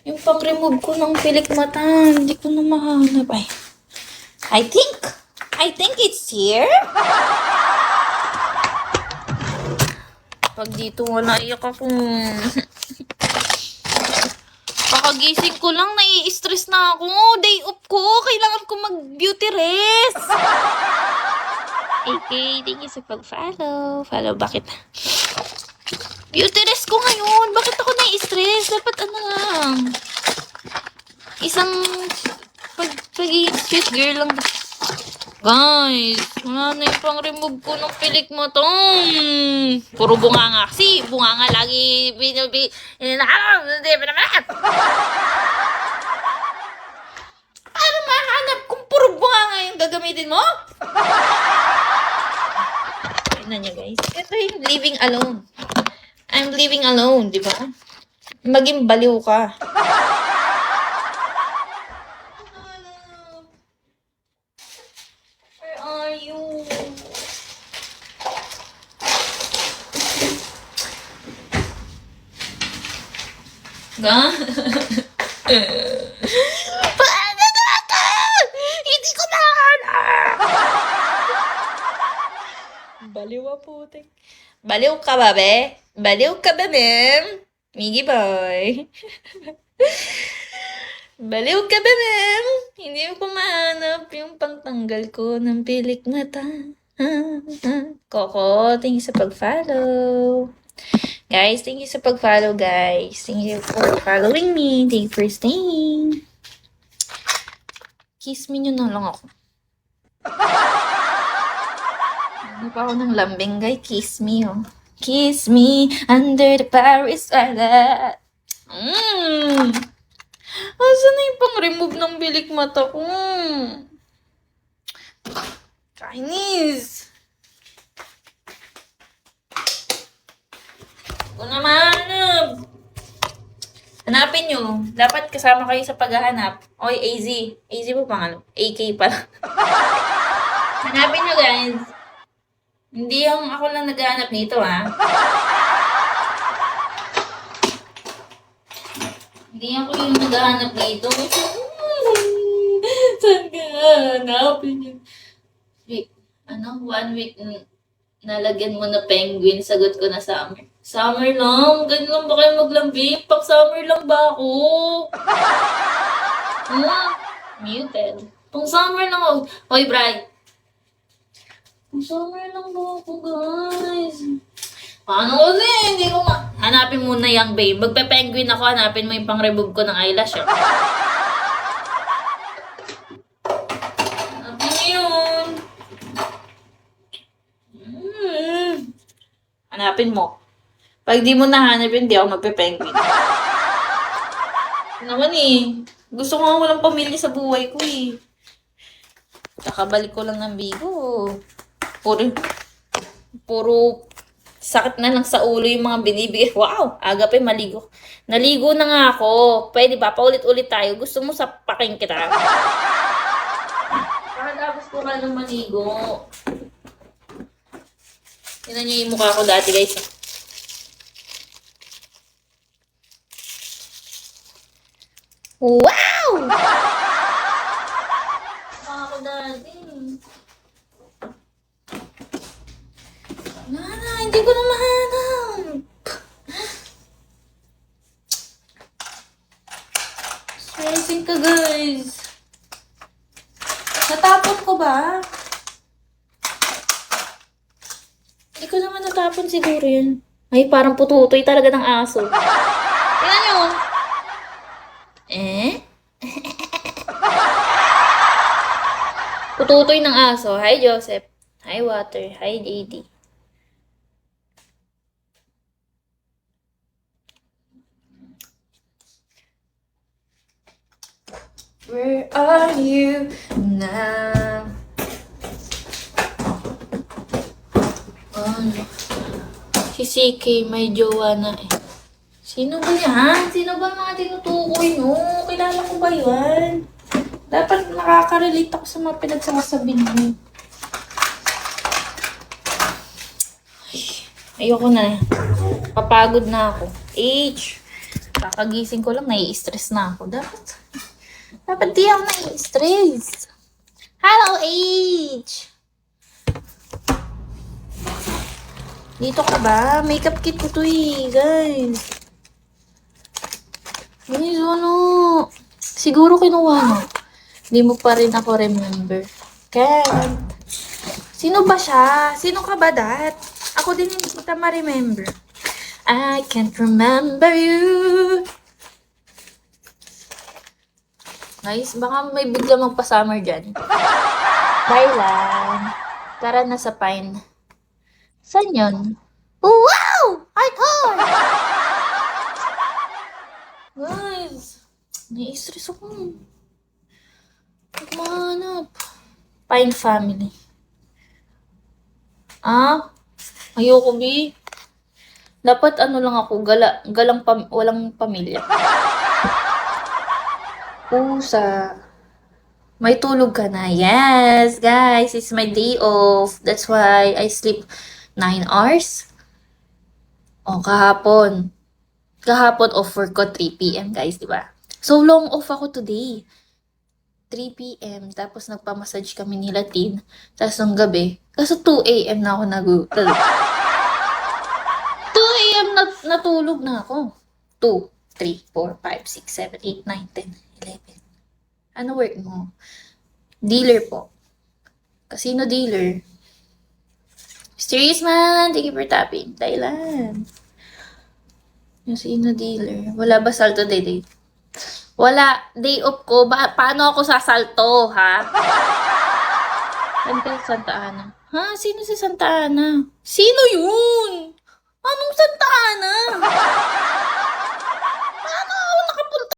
Yung pang-remove ko ng pilik mata, hindi ko na mahanap. Ay, I think it's here. Pag dito wala, iyak ako. Pakagising ko lang, nai-stress na ako. Day off ko, kailangan ko mag-beauty rest. Okay, thank you sa pag-follow. Follow, bakit? Beauty rest ko ngayon. Bakit ako nai-stress? Dapat ano lang. Isang pagiging sweet girl lang. Guys, wala na yung pang-remove ko ng pilik mo to. Puro bunganga. Kasi bunganga lagi. Ano mahanap kung puro bunganga yung gagamitin mo? Tignan niyo guys. Ito yung living alone. I'm living alone, di ba? Maging baliw ka. Where are you? Ga? Paano na ito? Hindi ko mahanap! Baliw ang putik. Baliw ka ba, be? Baliw ka ba, ma'am? Miggy boy. Baliw ka ba, ma'am? Hindi ko mahanap yung pangtanggal ko ng pilik mata. Coco, thank you sa pag-follow. Guys, thank you sa pag-follow, guys. Thank you for following me. Thank you for staying. Kiss me nyo na lang ako. Ano pa ako ng lambing, guys? Kiss me, oh. Kiss me under the Paris light. Asan na yung pang-remove ng bilik mata ko? Chinese. Kung naman, hanapin nyo. Dapat kasama kayo sa paghahanap. Oy, AZ. AZ po pang ano? AK pala. Hanapin nyo, guys. Hindi yung ako lang naghahanap nito, ha? Hindi ako yung naghahanap nito. Saan ka hanapin yun? Wait, 1 week nalagyan mo na penguin, sagot ko na summer. Summer lang? Ganun lang ba kayo maglambing? Pag summer lang ba ako? Muted. Pang summer lang ako. Hoy, Bri. Pang summer lang ba ako, guys? Paano kasi? Hindi ko hanapin muna yung babe. Magpe-penguin ako, hanapin mo yung pang-remove ko ng eyelash. Hanapin mo yun. Hanapin mo. Pag di mo nahanap yun, di ako magpe-penguin. Naman eh. Gusto ko nga walang pamilya sa buhay ko eh. Kakabalik ko lang ng Bigo. Puro sakit na lang sa ulo yung mga binibigay. Wow! Aga pa maligo. Naligo na nga ako. Pwede ba? Paulit-ulit tayo. Gusto mo sapakin kita? Pakatapos ko ka nang maligo. Tignan niyo yung mukha ko dati, guys. Wow! Mukha ko dati. Hindi ko na mahanap. Stressing ka, guys. Natapon ko ba? Hindi ko naman natapon siguro yun. Ay, parang pututoy talaga ng aso. Tingnan nyo. Pututoy ng aso. Hi, Joseph. Hi, Water. Hi, JD. Where are you now? Si CK may jowa na eh. Sino ba yan? Sino ba mga tinutukoy mo? Kilala ko ba yan? Dapat nakaka-relate ako sa mga pinagsasabi niyo. Ayoko na. Papagod na ako. Kakagising ko lang, nai-stress na ako. Dapat di ako nai-stress. Hello, H! Dito ka ba? Makeup kit ko to guys. Guys, ano? Siguro kinuha mo. Hindi mo pa rin ako remember. Can't. Sino ba siya? Sino ka ba, dat? Ako din hindi kita ma-remember. I can't remember you. Guys, baka may bigla magpa-summer dyan. Bye lang. Tara na sa Pine. Saan yun? Wow! Hardcore! Guys, nai-stress ako. Magmanap. Pine family. Ah? Ayoko, B. Dapat ano lang ako, walang pamilya. Pusa. May tulog ka na. Yes, guys, it's my day off. That's why I sleep 9 hours. O, kahapon. Kahapon off work ko 3 p.m. guys, di ba? So, long off ako today. 3 p.m. Tapos nagpamassage kami ni Latin. Tapos nung gabi, kaso 2 a.m. na ako natulog. 2 a.m. natulog na ako. 2, 3, 4, 5, 6, 7, 8, 9, 10, 11. Ano work mo? Dealer po. Casino dealer. Mysterious man, thank you for tapping. Thailand. Casino dealer. Wala ba salto day? Wala. Day off ko. Paano ako sasalto, ha? Saan ka Santa Ana? Ha? Sino si Santa Ana? Sino yun? Anong Santa Ana?